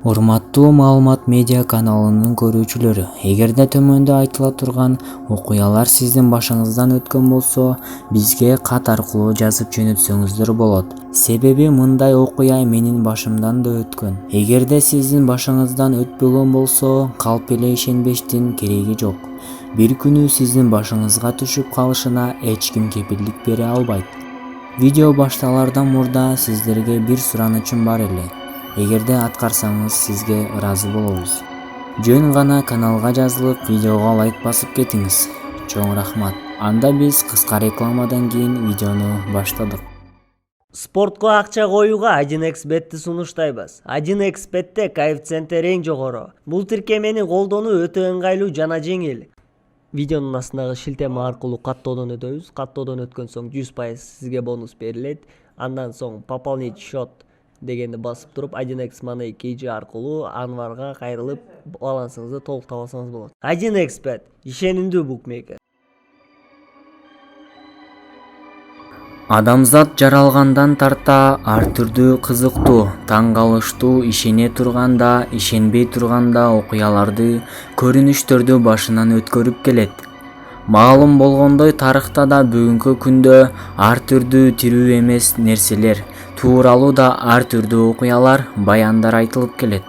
Урматтуу Маалымат медиа каналынын көрүүчүлөрү, эгерде төмөндө айтыла турган окуялар сиздин башыңыздан өткөн болсо, бизге кат аркылуу жазып жөнөтсөңүздөр болот. Себеби мындай окуя менин башымдан да өткөн. Эгерде сиздин башыңыздан өтпөгөн болсо, калп эле ишенбештин кереги жок. Бир күнү сиздин башыңызга түшүп калышына эч ким кепилдик бере албайт. Видео башталардан мурда сиздерге бир суранычым бар эле. Эгерде аткарсаңыз, сизге ыраазы болобуз. Жөн гана каналга жазылып, видеого лайк басып кетиңиз. Чоң рахмат. Анда биз кыска рекламадан кийин видеону баштадык. Спортко акча коюуга 1xbetти сунуштайбыз. 1xbetте коэффициенттер эң жогору. Бул тиркемени колдонуу өтө ыңгайлуу жана жеңил. Видеонун астындагы шилтеме аркылуу каттоодон өтөбүз. Каттоодон өткөн соң 100% сизге бонус берилет. Андан соң пополнить счет дегенди басып туруп 1x Money KG аркылуу анварга кайрылып балансыңызды толук таба алсаңыз болот. 1xbet ишенимдүү букмекер. Адамзат жаралгандан тарта ар түрдүү кызыктуу, таң калыштуу, ишене турганда, ишенбей турганда окуяларды, көрүнүштөрдү башынан өткөрүп келет. Маалым болгондой, тарыхта да бүгүнкү күндө ар түрдүү тирүү эмес нерселер тууралуу да ар түрдүү окуялар, баяндар айтылып келет.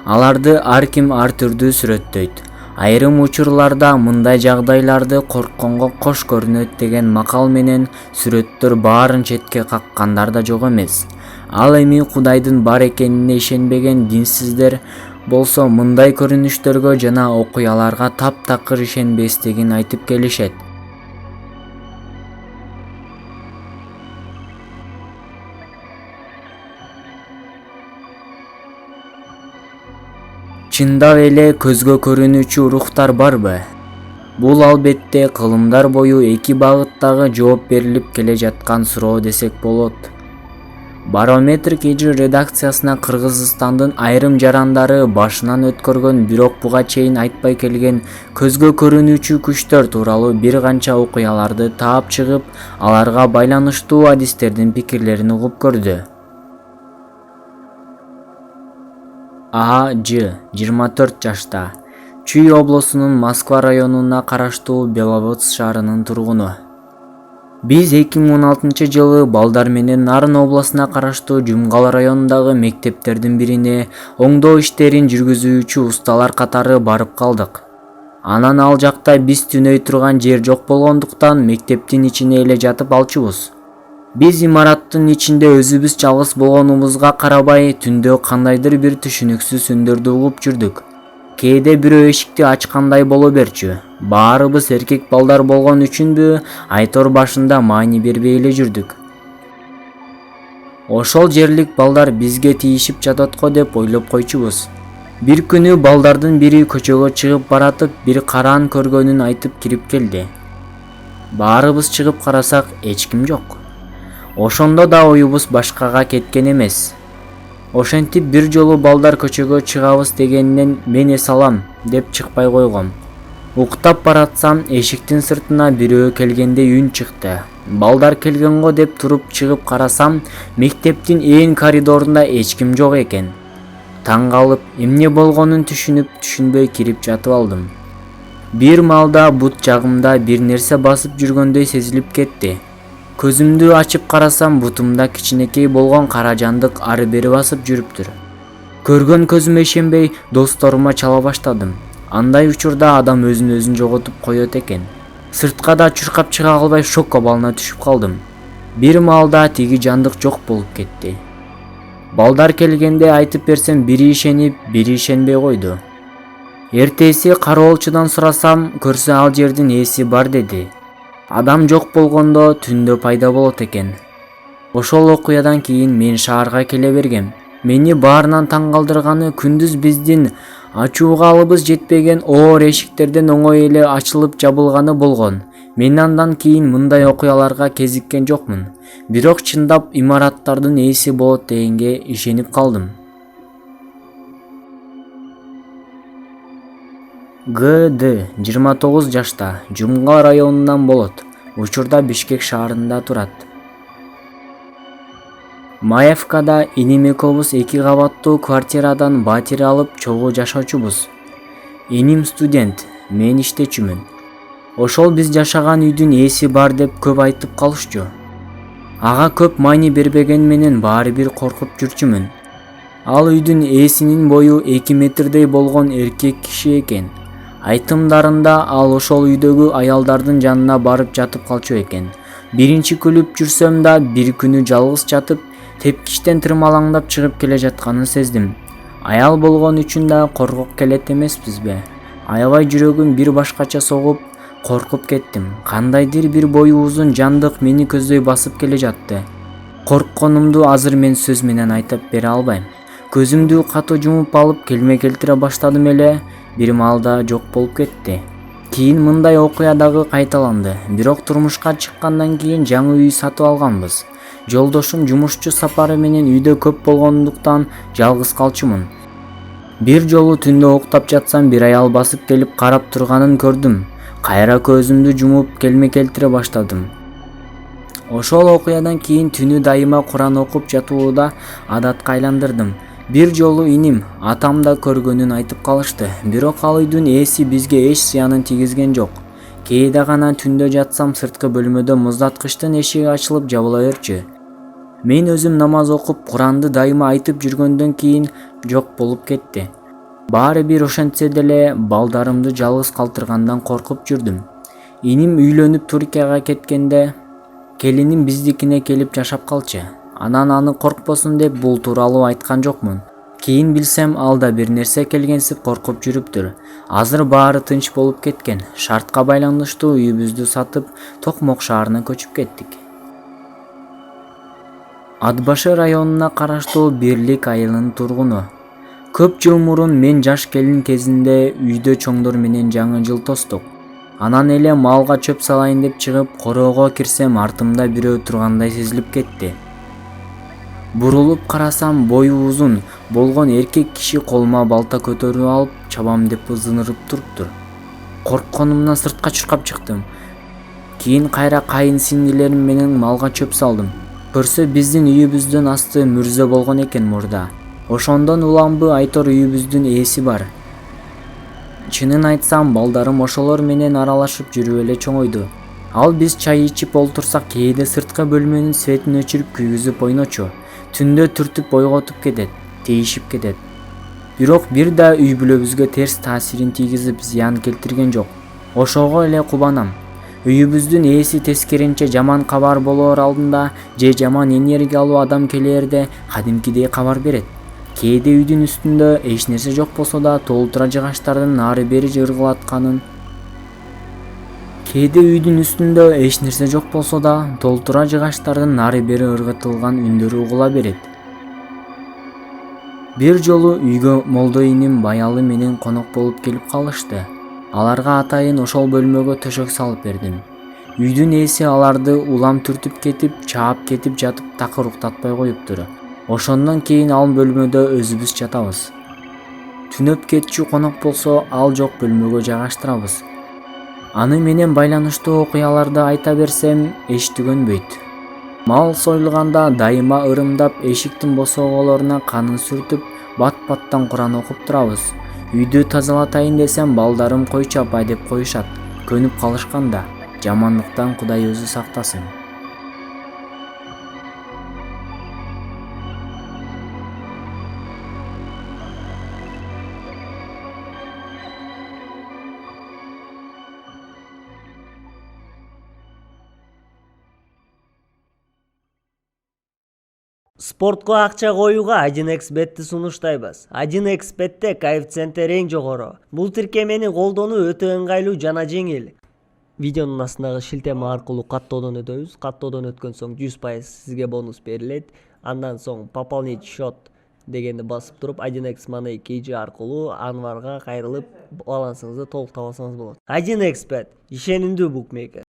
Аларды ар ким ар түрдүү сүрөттөйт. Айрым учурларда мындай жагдайларды коркконго кош көрүнөт деген макал менен сүрөттөр баарын четке каккандар да жок эмес. Ал эми Кудайдын бар экенине ишенбеген динсиздер болсо мындай көрүнүштөргө жана окуяларга таптакыр ишенбестигин айтып келишет. Чындап эле көзгө көрүнүүчү рухтар барбы? Бул албетте кылымдар бою эки багыттагы жооп берилип келе жаткан суроо десек болот. Барометр KG редакциясына Кыргызстандын айрым жарандары башынан өткөргөн, бирок буга чейин айтпай келген көзгө көрүнүүчү күчтөр тууралуу бир канча окуяларды таап чыгып, аларга байланыштуу адистердин пикирлерин угуп көрдү. А.Ж. 24 жашта. Чүй облусунун Москва районуна караштуу Беловодск шаарынын тургуну. Биз 2016 жылы балдар менен Нарын областына караштуу Жумгал районундагы мектептердин бирине оңдоо иштерин жүргүзүүчү усталар катары барып калдык. Анан ал жакта биз түнөй турган жер жок болгондуктан мектептин ичине эле жатып алчубуз. Биз имараттын ичинде өзүбүз жалгыз болгонубузга карабай, түндө кандайдыр бир түшүнүксүз үндөрдү угуп жүрдүк. Кээде бирөө эшикти ачкандай боло берчү. Баарыбыз эркек балдар болгон үчүнбү, айтор башында маани бербей эле жүрдүк. Ошол жерлик балдар бизге тийишип жатат го деп ойлоп койчубуз. Бир күнү балдардын бири көчөгө чыгып баратып, бир караан көргөнүн айтып кирип келди. Баарыбыз чыгып карасак, эч ким жок. Ошондо да оюбуз башкага кеткен эмес. Ошентип бир жолу балдар көчөгө чыгабыз дегенинен мен эс алам деп чыкпай койгом. Уктап баратсам эшиктин сыртына бирөө келгендей үн чыкты. Балдар келген го деп туруп чыгып карасам, мектептин ээн коридорунда эч ким жок экен. Таң калып, эмне болгонун түшүнбөй кирип жатып алдым. Бир маалда бут жагымда бир нерсе басып жүргөндөй сезилип кетти. Көзүмдү ачып карасам, бутумда кичинекей болгон кара жандык ары бери басып жүрүптүр. Көргөн көзүмө ишенбей, досторума чала баштадым. Андай учурда адам өзүн жоготуп коет экен. Сыртка да чуркап чыга албай шок абалына түшүп калдым. Бир маалда тиги жандык жок болуп кетти. Балдар келгенде айтып берсем, бири ишенип, бири ишенбей койду. Эртеси кароолчудан сурасам, көрсө ал жердин ээси бар деди. Адам жок болгондо түндө пайда болот экен. Ошол окуядан кийин мен шаарга келе бергем. Мени баарынан таң калтырганы, күндүз биздин ачууга алыбыз жетпеген оор эшиктерден оңой эле ачылып жабылганы болгон. Мен андан кийин мындай окуяларга кезиккен жокмун. Бирок чындап имараттардын ээси болот дегенге ишенип калдым. Г.Д. 29 жашта, Жумгал районунан болот. Учурда Бишкек шаарында турат. Маевкада иним экөөбүз 2 кабаттуу квартирадан батир алып чогуу жашоочубуз. Иним студент, мен иштечүмүн. Ошол биз жашаган үйдүн ээси бар деп көп айтып калышчу. Ага көп маани бербеген менен баары бир коркуп жүрчүмүн. Ал үйдүн ээсинин бою 2 метрдей болгон эркек киши экен. Айтымдарында ал ошол үйдөгү аялдардын жанына барып жатып калчу экен. Биринчи күлүп жүрсөм да бир күнү жалгыз жатып, тепкичтен тырмалаңдап чыгып келе жатканын сездим. Аял болгон үчүн да коркок келет эмеспизби? Аябай жүрөгүм бир башкача согуп, коркуп кеттим. Кандайдыр бир бою узун жандык мени көздөй басып келе жатты. Коркконумду азыр мен сөз менен айтып бере албайм. Көзүмдү катуу жумуп алып келме келтире баштадым эле, бир маалда жок болуп кетти. Кийин мындай окуя дагы кайталанды. Бирок турмушка чыккандан кийин жаңы үй сатып алганбыз. Жолдошум жумушчу сапары менен үйдө көп болгондуктан жалгыз калчумун. Бир жолу түндө уктап жатсам бир аял басып келип карап турганын көрдүм. Кайра көзүмдү жумуп келме келтире баштадым. Ошол окуядан кийин түнү дайыма Куран окуп жатууда адатка айландырдым. Бир жолу иним, атам да көргөнүн айтып калышты. Бирок ал үйдүн ээси бизге эч зыянын тийгизген жок. Кээде гана түндө жатсам сырткы бөлмөдө муздаткычтын эшиги ачылып жабыла берчү. Мен өзүм намаз окуп, Куранды дайыма айтып жүргөндөн кийин жок болуп кетти. Баары бир ошентсе деле балдарымды жалгыз калтыргандан коркуп жүрдүм. Иним үйлөнүп Туркияга кеткенде келиним биздикине келип жашап калчы. Анан аны коркпосун деп бул тууралуу айткан жокмун. Кийин билсем ал да бир нерсе келгенсип коркуп жүрүптүр. Азыр баары тынч болуп кеткен. Шартка байланыштуу үйүбүздү сатып, Токмок шаарына көчүп кеттик. Атбашы районуна караштуу Бирлик айылынын тургуну. Көп жыл мурун мен жаш келин кезинде үйдө чоңдор менен жаңы жыл тостук. Анан эле малга чөп салайын деп чыгып, короого кирсем артымда бирөө тургандай сезилип кетти. Бурулуп карасам бою узун болгон эркек киши колума балта көтөрүп алып чабам деп ызынырып туруптур. Коркконумдан сыртка чуркап чыктым. Кийин кайра кайын сиңдилерим менен малга чөп салдым. Көрсө биздин үйүбүздүн асты мүрзө болгон экен мурда. Ошондон уламбы айтор үйүбүздүн ээси бар. Чынын айтсам, балдарым ошолор менен аралашып жүрүп эле чоңойду. Ал биз чай ичип олтурсак кээде сырткы бөлмөнүн светин өчүрүп күйгүзүп ойночу. Түндө түртүп ойготуп кетет, тийишип кетет. Бирок бир да үй бүлөбүзгө терс таасирин тийгизип зыян келтирген жок. Ошого эле кубанам. Үйүбүздүн ээси тескеринче жаман кабар болоор алдында же жаман энергия алуу адам келээрде кадимкидей кабар берет. Кээде үйдүн үстүндө эч нерсе жок болсо да толтура жыгачтардын ары бери ыргылатканын ыргытылган үндөрү угула берет. Бир жолу үйгө молдо иним баялы менен конок болуп келип калышты. Аларга атайын ошол бөлмөгө төшөк салып бердим. Үйдүн ээси аларды улам түртүп кетип, чаап кетип жатып такыр уктатпай коюптур. Ошондон кийин ал бөлмөдө өзүбүз жатабыз. Түнөп кетчү конок болсо ал жок бөлмөгө жайгаштырабыз. Аны менен байланыштуу окуяларды айта берсем эчтүгөнбөйт. Мал союлганда дайыма ырымдап эшиктин босоголоруна канын сүртүп, бат-баттан Куран окуп турабыз. Үйдү тазалатайын десем балдарым койчу апай деп коюшат. Көнүп калышканда, жамандыктан Кудай өзү сактасын. Спортко акча коюуга 1xbetти сунуштайбыз. 1xbetте коэффициенттер эң жогору. Бул тиркемени колдонуу өтө ыңгайлуу жана жеңил. Видеонун астындагы шилтеме аркылуу каттоодон өтөбүз. Каттоодон өткөн соң 100% сизге бонус берилет. Андан соң пополнить счет дегенди басып туруп 1x Money KG аркылуу Анварга кайрылып балансыңызды толук таба алсаңыз болот. 1xbet ишенимдүү букмекер.